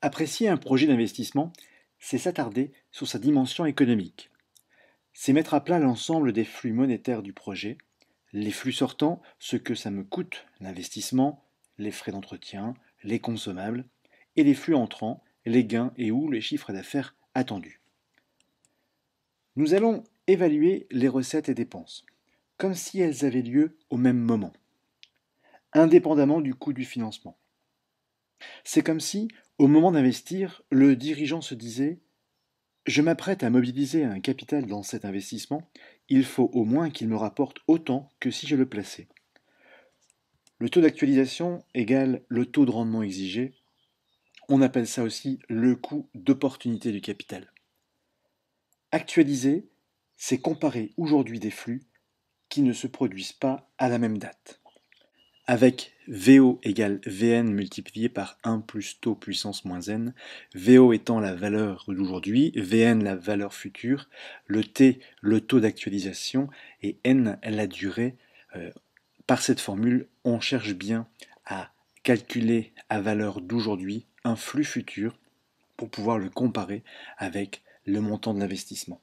Apprécier un projet d'investissement, c'est s'attarder sur sa dimension économique. C'est mettre à plat l'ensemble des flux monétaires du projet, les flux sortants, ce que ça me coûte, l'investissement, les frais d'entretien, les consommables, et les flux entrants, les gains et ou les chiffres d'affaires attendus. Nous allons évaluer les recettes et dépenses, comme si elles avaient lieu au même moment, indépendamment du coût du financement. C'est comme si, au moment d'investir, le dirigeant se disait: je m'apprête à mobiliser un capital dans cet investissement, il faut au moins qu'il me rapporte autant que si je le plaçais. Le taux d'actualisation égale le taux de rendement exigé. On appelle ça aussi le coût d'opportunité du capital. Actualiser, c'est comparer aujourd'hui des flux qui ne se produisent pas à la même date. Avec VO égale Vn multiplié par 1 plus taux puissance moins n, VO étant la valeur d'aujourd'hui, Vn la valeur future, le T le taux d'actualisation et n la durée. Par cette formule, on cherche bien à calculer à valeur d'aujourd'hui un flux futur pour pouvoir le comparer avec le montant de l'investissement.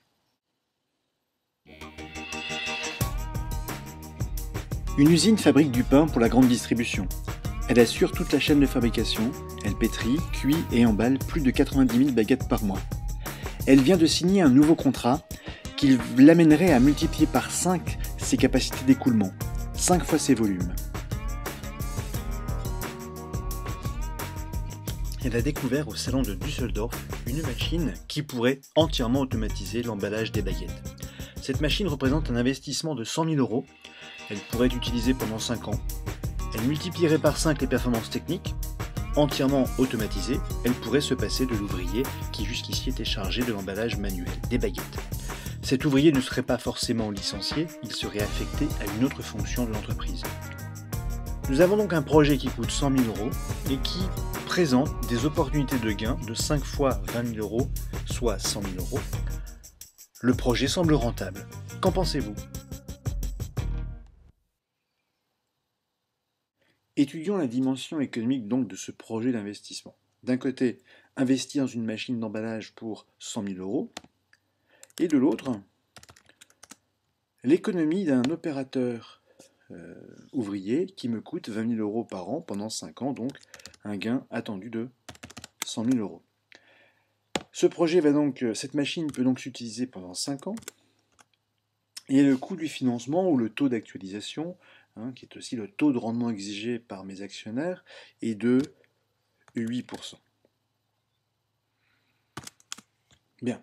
Une usine fabrique du pain pour la grande distribution. Elle assure toute la chaîne de fabrication, elle pétrit, cuit et emballe plus de 90 000 baguettes par mois. Elle vient de signer un nouveau contrat qui l'amènerait à multiplier par 5 ses capacités d'écoulement, 5 fois ses volumes. Elle a découvert au salon de Düsseldorf une machine qui pourrait entièrement automatiser l'emballage des baguettes. Cette machine représente un investissement de 100 000 euros. Elle pourrait être utilisée pendant 5 ans. Elle multiplierait par 5 les performances techniques. Entièrement automatisée, elle pourrait se passer de l'ouvrier qui jusqu'ici était chargé de l'emballage manuel des baguettes. Cet ouvrier ne serait pas forcément licencié, il serait affecté à une autre fonction de l'entreprise. Nous avons donc un projet qui coûte 100 000 euros et qui présente des opportunités de gain de 5 fois 20 000 euros, soit 100 000 euros. Le projet semble rentable. Qu'en pensez-vous ? Étudions la dimension économique donc de ce projet d'investissement. D'un côté, investir dans une machine d'emballage pour 100 000 euros, et de l'autre, l'économie d'un opérateur ouvrier qui me coûte 20 000 euros par an pendant 5 ans, donc un gain attendu de 100 000 euros. Cette machine peut donc s'utiliser pendant 5 ans, et le coût du financement ou le taux d'actualisation, qui est aussi le taux de rendement exigé par mes actionnaires, est de 8%. Bien.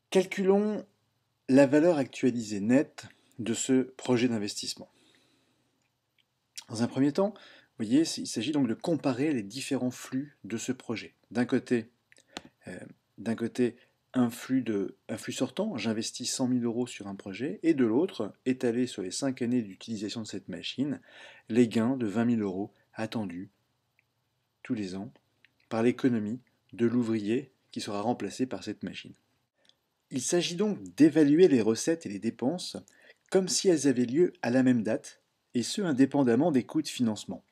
Calculons la valeur actualisée nette de ce projet d'investissement. Dans un premier temps, vous voyez, il s'agit donc de comparer les différents flux de ce projet. D'un côté, un flux sortant, j'investis 100 000 euros sur un projet, et de l'autre, étalé sur les 5 années d'utilisation de cette machine, les gains de 20 000 euros attendus tous les ans par l'économie de l'ouvrier qui sera remplacé par cette machine. Il s'agit donc d'évaluer les recettes et les dépenses comme si elles avaient lieu à la même date, et ce indépendamment des coûts de financement.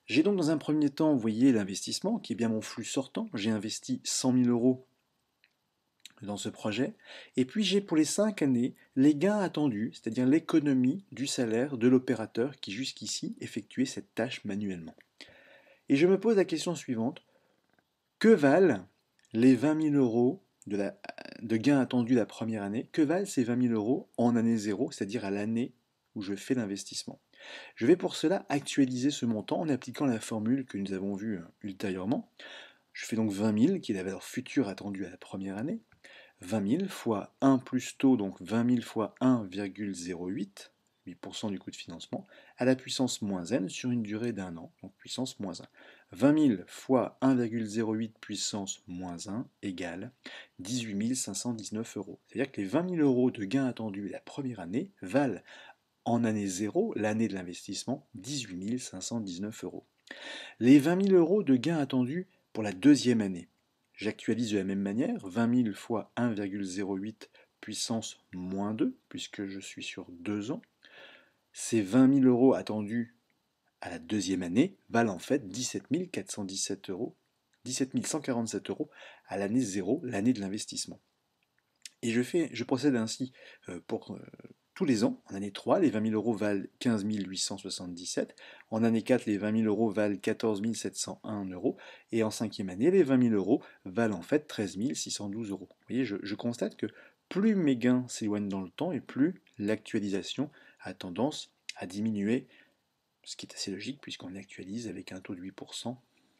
J'ai donc dans un premier temps, vous voyez, l'investissement, qui est bien mon flux sortant. J'ai investi 100 000 euros dans ce projet. Et puis j'ai pour les 5 années les gains attendus, c'est-à-dire l'économie du salaire de l'opérateur qui jusqu'ici effectuait cette tâche manuellement. Et je me pose la question suivante: que valent les 20 000 euros de gains attendus la première année? Que valent ces 20 000 euros en année 0, c'est-à-dire à l'année où je fais l'investissement? Je vais pour cela actualiser ce montant en appliquant la formule que nous avons vue ultérieurement. Je fais donc 20 000, qui est la valeur future attendue à la première année. 20 000 fois 1 plus taux, donc 20 000 fois 1,08, 8% du coût de financement, à la puissance moins n sur une durée d'un an, donc puissance moins 1. 20 000 fois 1,08 puissance moins 1 égale 18 519 euros. C'est-à-dire que les 20 000 euros de gains attendus la première année valent en année 0, l'année de l'investissement, 18 519 euros. Les 20 000 euros de gains attendus pour la deuxième année. J'actualise de la même manière, 20 000 fois 1,08 puissance moins 2, puisque je suis sur 2 ans. Ces 20 000 euros attendus à la deuxième année valent en fait 17 417 euros, 17 147 euros à l'année 0, l'année de l'investissement. Et je procède ainsi pour tous les ans. En année 3, les 20 000 euros valent 15 877. En année 4, les 20 000 euros valent 14 701 euros. Et en cinquième année, les 20 000 euros valent en fait 13 612 euros. Vous voyez, je constate que plus mes gains s'éloignent dans le temps et plus l'actualisation a tendance à diminuer, ce qui est assez logique puisqu'on actualise avec un taux de 8%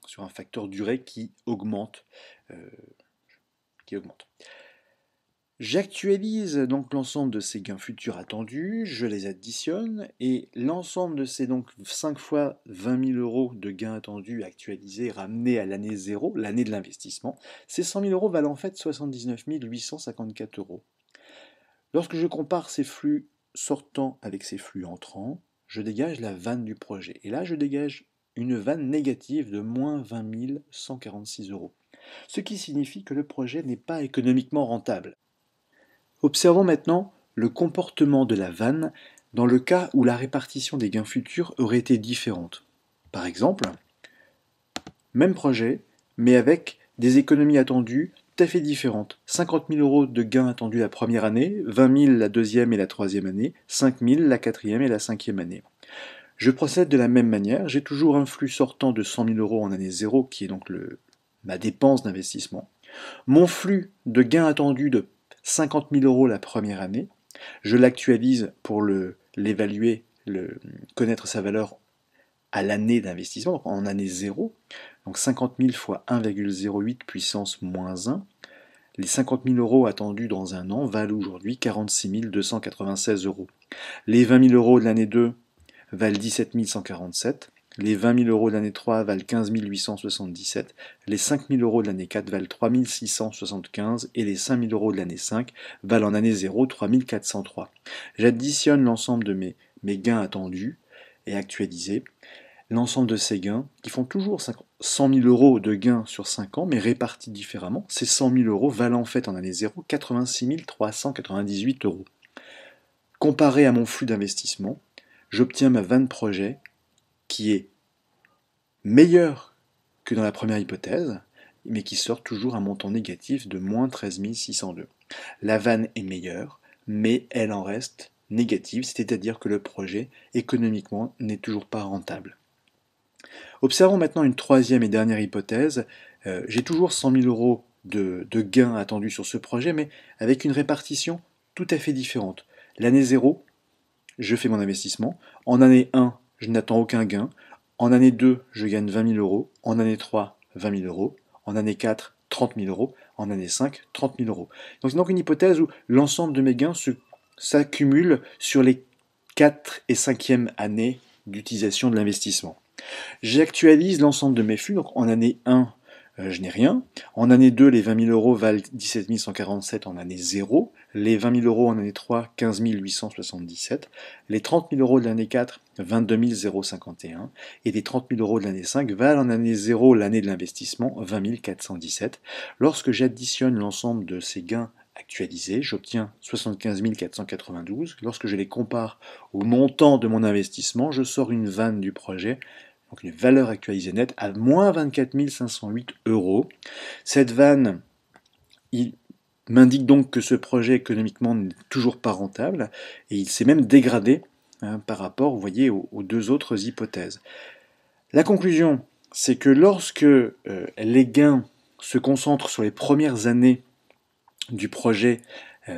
sur un facteur durée qui augmente. J'actualise donc l'ensemble de ces gains futurs attendus, je les additionne, et l'ensemble de ces donc 5 fois 20 000 euros de gains attendus actualisés, ramenés à l'année 0, l'année de l'investissement, ces 100 000 euros valent en fait 79 854 euros. Lorsque je compare ces flux sortants avec ces flux entrants, je dégage la vanne du projet. Et là, je dégage une vanne négative de moins 20 146 euros. Ce qui signifie que le projet n'est pas économiquement rentable. Observons maintenant le comportement de la vanne dans le cas où la répartition des gains futurs aurait été différente. Par exemple, même projet, mais avec des économies attendues tout à fait différentes. 50 000 euros de gains attendus la première année, 20 000 la deuxième et la troisième année, 5 000 la quatrième et la cinquième année. Je procède de la même manière, j'ai toujours un flux sortant de 100 000 euros en année 0, qui est donc ma dépense d'investissement. Mon flux de gains attendus de 50 000 euros la première année, je l'actualise pour l'évaluer, connaître sa valeur à l'année d'investissement, donc en année 0, donc 50 000 fois 1,08 puissance moins 1. Les 50 000 euros attendus dans un an valent aujourd'hui 46 296 euros. Les 20 000 euros de l'année 2 valent 17 147. Les 20 000 euros de l'année 3 valent 15 877, les 5 000 euros de l'année 4 valent 3 675 et les 5 000 euros de l'année 5 valent en année 0 3 403. J'additionne l'ensemble de mes gains attendus et actualisés, l'ensemble de ces gains qui font toujours 100 000 euros de gains sur 5 ans mais répartis différemment. Ces 100 000 euros valent en fait en année 0 86 398 euros. Comparé à mon flux d'investissement, j'obtiens ma vanne projet qui est meilleur que dans la première hypothèse, mais qui sort toujours un montant négatif de moins 13 602. La vanne est meilleure, mais elle en reste négative, c'est-à-dire que le projet, économiquement, n'est toujours pas rentable. Observons maintenant une troisième et dernière hypothèse. J'ai toujours 100 000 euros de gains attendus sur ce projet, mais avec une répartition tout à fait différente. L'année 0, je fais mon investissement. En année 1, je n'attends aucun gain. En année 2, je gagne 20 000 euros. En année 3, 20 000 euros. En année 4, 30 000 euros. En année 5, 30 000 euros. Donc c'est donc une hypothèse où l'ensemble de mes gains s'accumule sur les 4 et 5e années d'utilisation de l'investissement. J'actualise l'ensemble de mes flux. Donc en année 1, je n'ai rien. En année 2, les 20 000 euros valent 17 147 en année 0. Les 20 000 euros en année 3, 15 877. Les 30 000 euros de l'année 4, 22 051. Et les 30 000 euros de l'année 5 valent en année 0, l'année de l'investissement, 20 417. Lorsque j'additionne l'ensemble de ces gains actualisés, j'obtiens 75 492. Lorsque je les compare au montant de mon investissement, je sors une vanne du projet, donc une valeur actualisée nette à moins 24 508 euros. Cette vanne, il m'indique donc que ce projet économiquement n'est toujours pas rentable et il s'est même dégradé par rapport, vous voyez, aux deux autres hypothèses. La conclusion, c'est que lorsque les gains se concentrent sur les premières années du projet,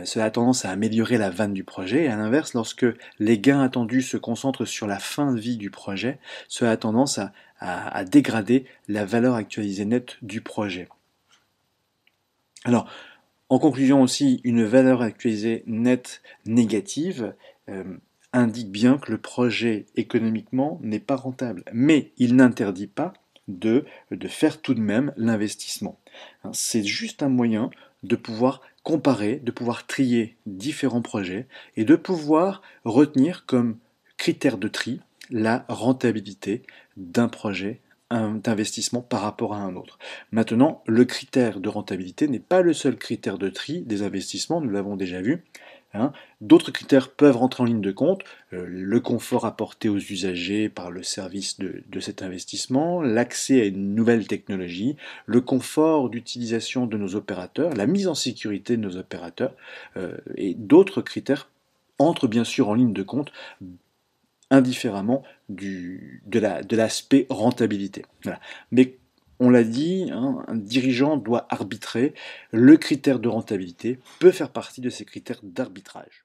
cela a tendance à améliorer la vanne du projet, et à l'inverse, lorsque les gains attendus se concentrent sur la fin de vie du projet, cela a tendance à dégrader la valeur actualisée nette du projet. Alors, en conclusion aussi, une valeur actualisée nette négative indique bien que le projet économiquement n'est pas rentable, mais il n'interdit pas de faire tout de même l'investissement. C'est juste un moyen de pouvoir comparer, de pouvoir trier différents projets et de pouvoir retenir comme critère de tri la rentabilité d'un projet d'investissement par rapport à un autre. Maintenant, le critère de rentabilité n'est pas le seul critère de tri des investissements, nous l'avons déjà vu. hein. D'autres critères peuvent rentrer en ligne de compte, le confort apporté aux usagers par le service de cet investissement, l'accès à une nouvelle technologie, le confort d'utilisation de nos opérateurs, la mise en sécurité de nos opérateurs, et d'autres critères entrent bien sûr en ligne de compte indifféremment de l'aspect rentabilité. Voilà. Mais on l'a dit, hein, un dirigeant doit arbitrer. Le critère de rentabilité peut faire partie de ces critères d'arbitrage.